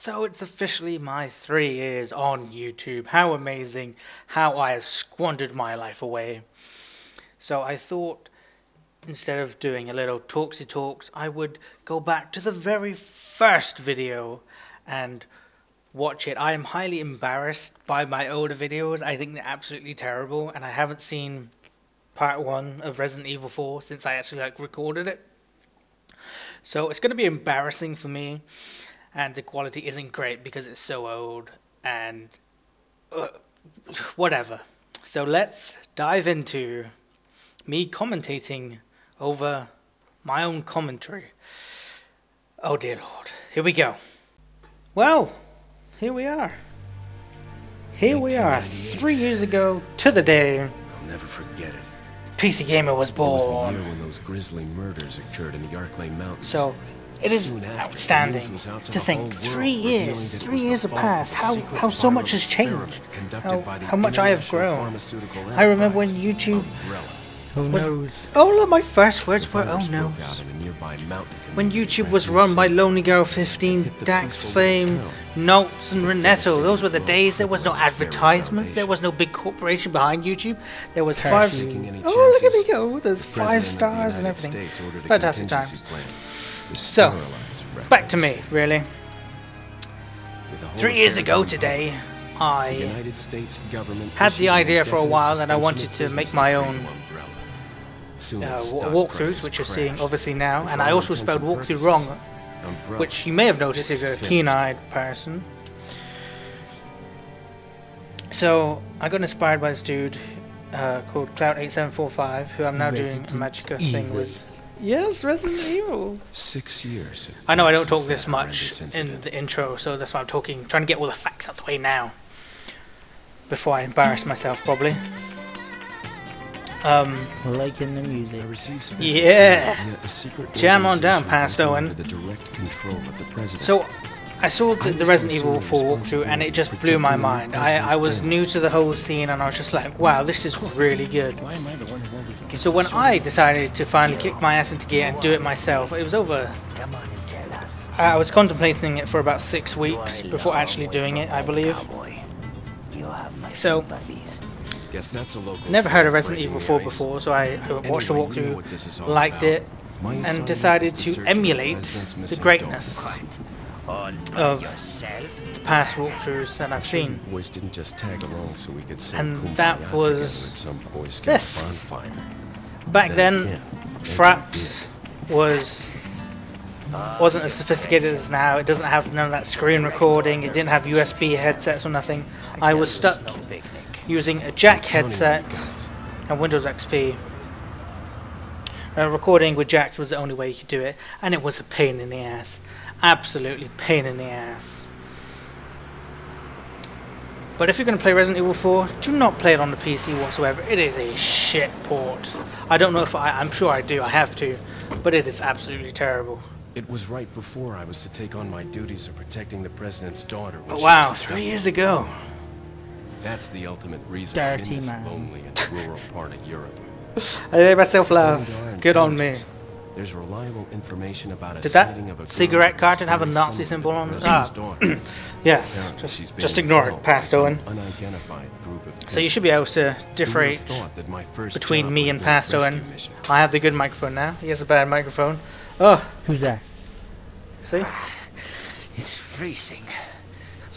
So it's officially my 3 years on YouTube. How amazing, how I have squandered my life away. So I thought instead of doing a little talksy talks, I would go back to the very first video and watch it. I am highly embarrassed by my older videos. I think they're absolutely terrible, and I haven't seen part 1 of Resident Evil 4 since I actually recorded it. So it's going to be embarrassing for me. And the quality isn't great because it's so old and whatever. So let's dive into me commentating over my own commentary. Oh dear Lord, here we go. Well, here we are. Here we are, 3 years ago to the day. I'll never forget it. PC Gamer was born. It was the year when those grisly murders occurred in the Arklay Mountains. So it is outstanding to think 3 years have passed, how so much has changed, how much I have grown. I remember when YouTube was, oh look, my first words were oh noes. When YouTube was run by Lonely Girl 15, Dax Flame, Notes and Renetto, those were the days. There was no advertisements, there was no big corporation behind YouTube. There was 5 oh look at me go, there's 5 stars and everything. Fantastic times. So, back to me, really. 3 years ago today, I had the idea for a while that I wanted to make my own walkthroughs, which you're seeing obviously now, and I also spelled walkthrough wrong, which you may have noticed if you're a keen-eyed person. So, I got inspired by this dude called Cloud8745, who I'm now doing a Magica thing with. Yes, Resident Evil. 6 years. I know I don't talk this much in the intro, so that's why I'm trying to get all the facts out of the way now. Before I embarrass myself, probably. Liking the music. Yeah. Jam on down, past Owen. So, I saw the Resident Evil 4 walkthrough, and it just blew my mind. I was new to the whole scene, and I was just like, wow, this is really good. So when I decided to finally kick my ass into gear and do it myself, it was over. I was contemplating it for about 6 weeks before actually doing it, I believe. So, never heard of Resident Evil 4 before, so I watched the walkthrough, liked it, and decided to emulate the greatness of the past walkthroughs that I've seen. And that was this. Back then, Fraps wasn't as sophisticated as now. It doesn't have none of that screen recording. It didn't have USB headsets or nothing. I was stuck using a jack headset and Windows XP. Recording with jacks was the only way you could do it, and it was a pain in the ass. Absolutely pain in the ass. But if you're going to play Resident Evil 4, do not play it on the PC whatsoever. It is a shit port. I don't know if I'm sure I do, I have to, but it is absolutely terrible. It was right before I was to take on my duties of protecting the president's daughter. But wow, 3 years ago. That's the ultimate reason I'm in this lonely and rural part of Europe. I made myself laugh. Good on me. There's reliable information about a Did that cigarette carton have a Nazi symbol on it? Ah, yes. Just ignore it, past Owen. So you should be able to differentiate between me and past Owen. I have the good microphone now. He has a bad microphone. Oh, who's that? See? It's freezing.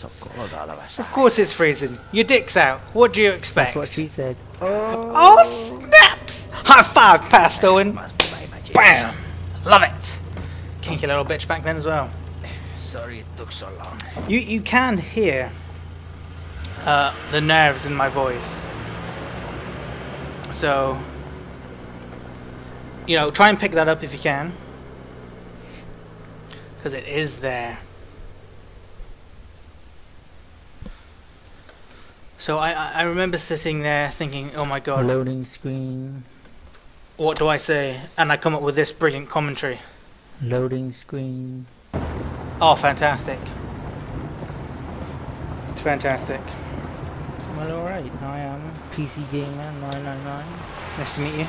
Of course it's freezing. Your dick's out. What do you expect? That's what she said. Oh snaps! High five, past Owen. Bam! Love it! Kinky little bitch back then as well. Sorry it took so long. You can hear the nerves in my voice. So, you know, try and pick that up if you can. Because it is there. So I remember sitting there thinking, oh my god. Loading screen. What do I say? And I come up with this brilliant commentary. Loading screen. Oh, fantastic. It's fantastic. Well, alright. I am PC Gamer 999. Nice to meet you.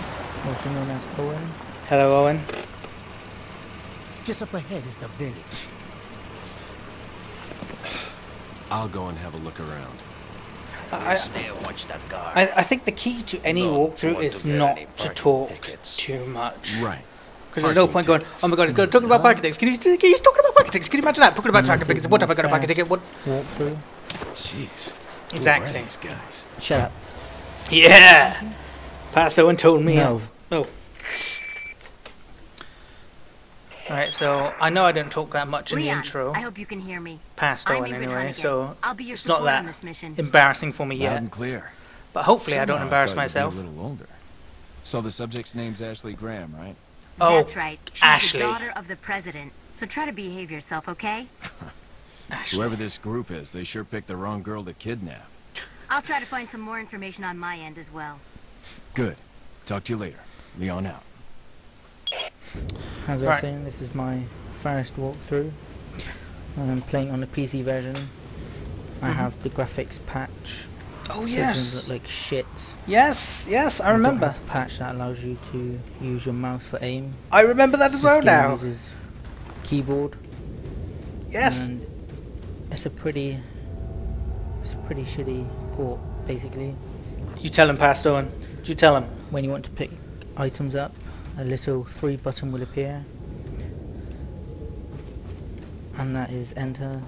Also known as Owen. Hello, Owen. Just up ahead is the village. I'll go and have a look around. Stay and watch that guard. I think the key to any walkthrough is not to talk too much. Right. Because there's no point going, oh my god, he's talking about parking tickets. He's talking about parking tickets. Can you imagine that? Talking about parking tickets. What have I got a parking ticket? What? Walkthrough. Jeez. Exactly. Who are these guys? Shut up. Yeah! Pastor and told me. No. Oh. Alright, so I know I didn't talk that much in the intro. I hope you can hear me. Past Owen anyway, so I'll be your it's not support on that this mission. embarrassing for me Loud yet. and clear. But hopefully I don't Somehow embarrass thought you'd myself. be a little older. So the subject's name's Ashley Graham, right? Oh, That's right. She's Ashley. the daughter of the president. So try to behave yourself, okay? Ashley. Whoever this group is, they sure picked the wrong girl to kidnap. I'll try to find some more information on my end as well. Good. Talk to you later. Leon out. As I was Right. saying, this is my first walkthrough. I'm playing on the PC version. I have the graphics patch. Oh Versions yes. look like shit. Yes, yes, I Don't remember. have the patch that allows you to use your mouse for aim. I remember that as This well game now. uses keyboard. Yes. And it's a pretty shitty port, basically. You tell him, Past Owen. You tell him. When you want to pick items up, a little 3 button will appear. And that is enter.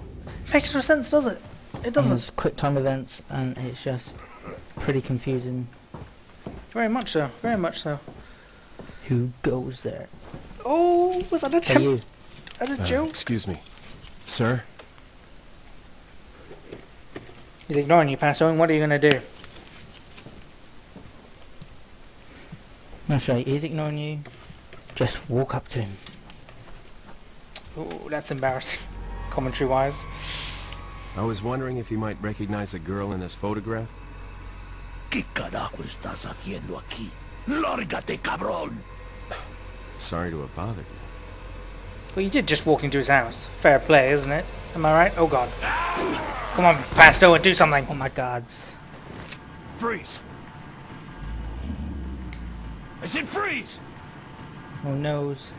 Makes no sense, does it? It And doesn't. there's quick time events, and it's just pretty confusing. Very much so. Very much so. Who goes there? Oh, was that a Hey, you. joke? Excuse me. Sir? He's ignoring you, Past Owen. What are you gonna do? That's right, he's ignoring you. Just walk up to him. Oh, that's embarrassing. Commentary-wise. I was wondering if you might recognize a girl in this photograph. ¿Qué carajo estás haciendo aquí? Lárgate, cabrón. Sorry to have bothered you. Well, you did just walk into his house. Fair play, isn't it? Am I right? Oh god. Come on, Past Owen, do something. Oh my gods. Freeze. I said freeze. Oh noes.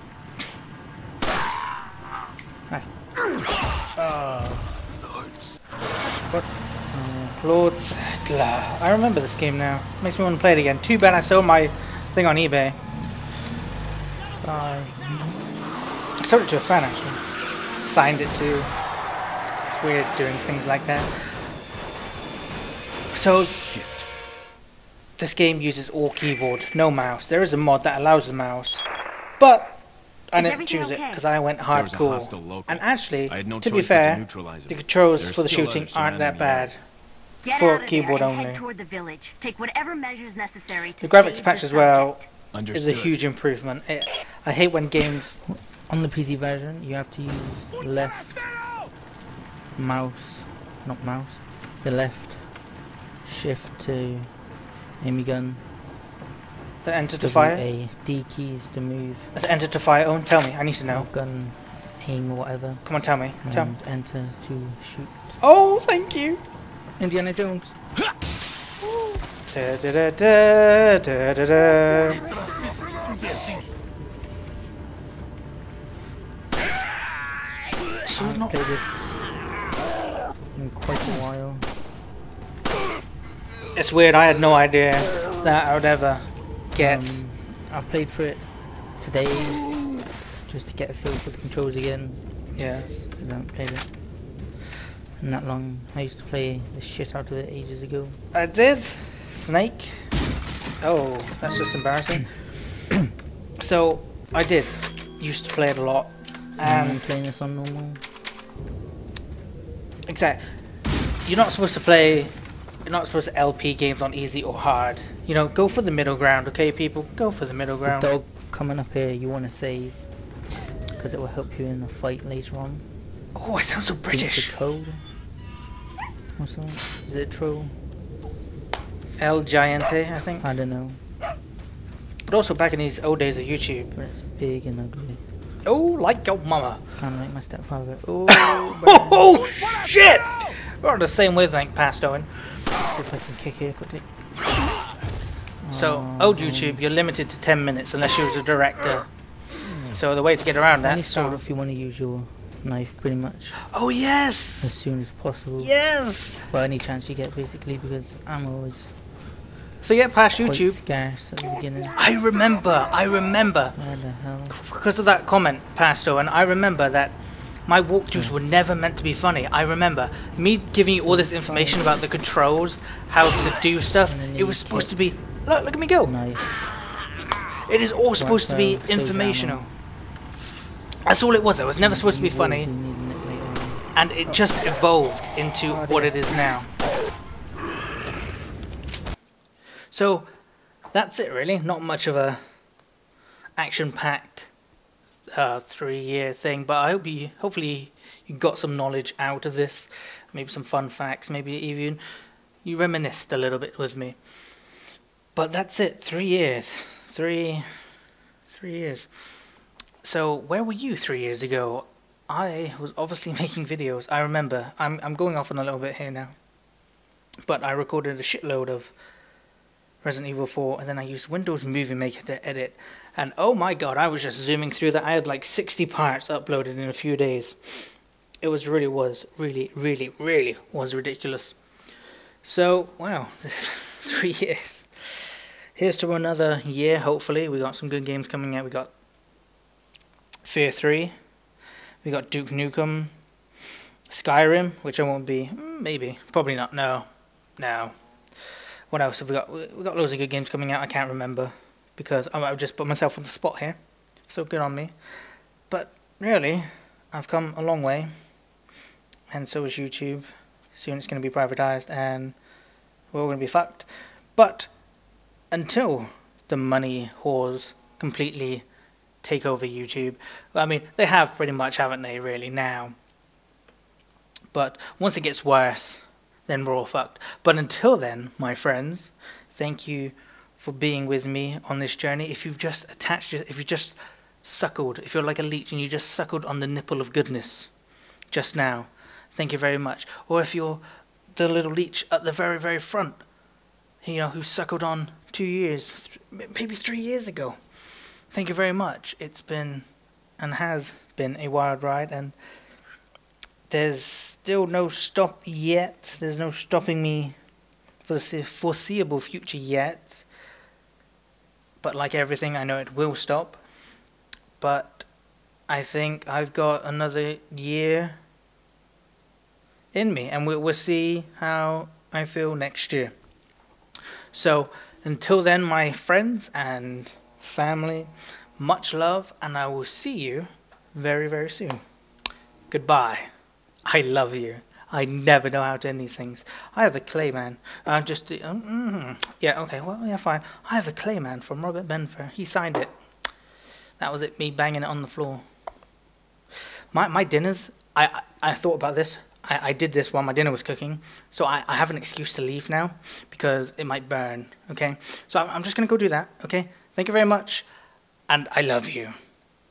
Lord's Gla. I remember this game now. Makes me want to play it again. Too bad I sold my thing on eBay. Bye. I sold it to a fan actually. Signed it too. It's weird doing things like that. So Shit. this game uses all keyboard, no mouse. There is a mod that allows the mouse, but I Is didn't everything choose it okay? because I went There was a hostile hardcore. local. And actually, I had no to be choice but to fair, neutralize the it. controls There's for the still shooting others aren't that surrounding bad. Get For out of keyboard there and only. head toward the village. Take whatever measures necessary to The graphics save patch the as well subject. is a Understood. huge improvement. I hate when games. On the PC version, you have to use the left mouse, not mouse, the left shift to aim your gun. The enter to fire. A D keys to move. Is it enter to fire? Oh, tell me. I need to know. Gun aim or whatever. Come on, tell me. Tell me. And enter to shoot. Oh, thank you. Indiana Jones. Da, da, da, da, da, da, da. So I've not. played this in quite a while. It's weird. I had no idea that I would ever get. I played for it today just to get a feel for the controls again, Yes. because I haven't played it in that long. I used to play the shit out of it ages ago. I did. Snake. Oh, that's just embarrassing. So I did. Used to play it a lot. I'm And playing this on normal. exactly. You're not supposed to play. You're not supposed to LP games on easy or hard. You know, go for the middle ground, okay, people? Go for the middle The ground. dog coming up here, you want to save, because it will help you in a fight later on. Oh, I sound so I think it's a British. troll. What's that? Is it a troll? El Giante, I think. I don't know, But also back in these old days of YouTube. but it's big and ugly. Oh, like your mama. Kind of like my stepfather. Oh, Oh, shit! We're on the same wavelength, Past Owen. see if I can kick here quickly. So, old YouTube, you're limited to 10 minutes unless you're a director. So the way to get around Only that, start sort of. if you want to use your knife pretty much Oh as yes! soon as possible. Yes! Well, any chance you get basically, because ammo is Forget past quite YouTube. scarce at the beginning. I remember. Where the hell? Because of that comment, Pasto, and I remember that my walkthroughs were never meant to be funny. I remember me giving you all this information about the controls, how to do stuff. It was supposed to be, look at me go. Nice. It is all supposed to be so informational. That's all it was. It was never supposed to be funny, and it just evolved into what it is now. So that's it really. Not much of a action-packed 3-year thing, but I hope hopefully you got some knowledge out of this, maybe some fun facts, maybe even you reminisced a little bit with me. But that's it. 3 years. 3 years. So where were you 3 years ago? I was obviously making videos. I remember. I'm going off on a little bit here now, but I recorded a shitload of Resident Evil 4, and then I used Windows Movie Maker to edit, and oh my god, I was just zooming through that. I had like 60 parts uploaded in a few days. It was really was ridiculous. So wow, 3 years. Here's to another year. Hopefully we got some good games coming out. We got Fear 3, we got Duke Nukem, Skyrim, which I won't be, maybe, probably not. No. What else have we got? We got loads of good games coming out. I can't remember because I've just put myself on the spot here. So good on me. But really, I've come a long way, and so is YouTube. Soon it's going to be privatized, and we're all going to be fucked. But until the money whores completely take over YouTube, I mean, they have pretty much, haven't they? Really now. But once it gets worse, then we're all fucked. But until then, my friends, thank you for being with me on this journey. If you've just if you just suckled, if you're like a leech and you just suckled on the nipple of goodness just now, thank you very much. Or if you're the little leech at the very, very front, you know, who suckled on 2 years, maybe 3 years ago, thank you very much. It's been and has been a wild ride, and there's still no stop yet. There's no stopping me for the foreseeable future yet. But like everything, I know it will stop. But I think I've got another year in me, and we'll see how I feel next year. So until then, my friends and family, much love, and I will see you very, very soon. Goodbye. I love you. I never know how to end these things. I have a Clayman. Yeah, okay, well, yeah, fine. I have a Clayman from Robert Benfer. He signed it. That was it, me banging it on the floor. My dinners, I thought about this. I did this while my dinner was cooking. So I have an excuse to leave now because it might burn, okay? So I'm just going to go do that, okay? Thank you very much, and I love you.